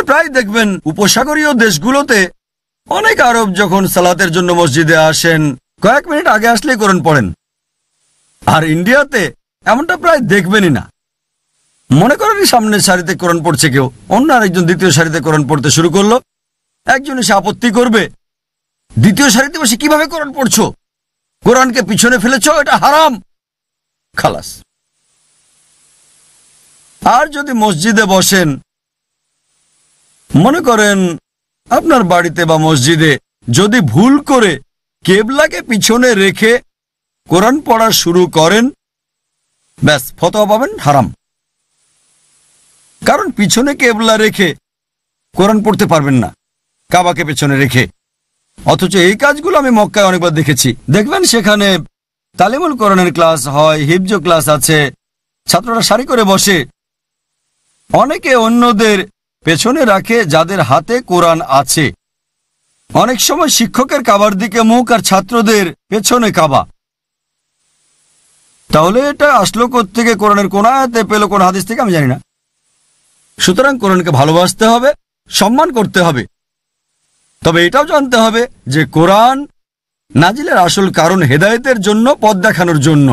প্রায় দেখবেন উপসাগরীয় দেশগুলোতে অনেক আরব যখন সালাতের জন্য মসজিদে আসেন কয়েক মিনিট আগে আসলেই কোরআন পড়েন, আর ইন্ডিয়াতে এমনটা প্রায় দেখবেনই না। মনে করেন সামনের সারিতে কোরআন পড়ছে কেউ, অন্য আরেকজন দ্বিতীয় সারিতে কোরআন পড়তে শুরু করলো। একজন এসে আপত্তি করবে, দ্বিতীয় সারিতে বসে কিভাবে কোরআন পড়ছো, কোরআনকে পিছনে ফেলেছ, এটা হারাম, খালাস। আর যদি মসজিদে বসেন, মনে করেন আপনার বাড়িতে বা মসজিদে যদি ভুল করে কেবলাকে পিছনে রেখে কোরআন পড়া শুরু করেন, ব্যাস ফতোয়া পাবেন হারাম। কারণ পিছনে কেবলা রেখে কোরআন পড়তে পারবেন না, কাবাকে পেছনে রেখে। অথচ এই কাজগুলো আমি মক্কায় অনেকবার দেখেছি। দেখবেন সেখানে তালিমুল কোরআনের ক্লাস হয়, হিফজ ক্লাস আছে, ছাত্ররা সারি করে বসে, অনেকে অন্যদের পেছনে রাখে যাদের হাতে কোরআন আছে। অনেক সময় শিক্ষকের কাবার দিকে মুখ আর ছাত্রদের পেছনে কাবা। তাহলে এটা আসলো কোত্থেকে, কোরআনের কোন আয়াতে পেল, কোন হাদিস থেকে আমি জানি না। সুতরাং কোরআনকে ভালোবাসতে হবে, সম্মান করতে হবে, তবে এটাও জানতে হবে যে কোরআন নাজিলের আসল কারণ হেদায়েতের জন্য, পথ দেখানোর জন্য।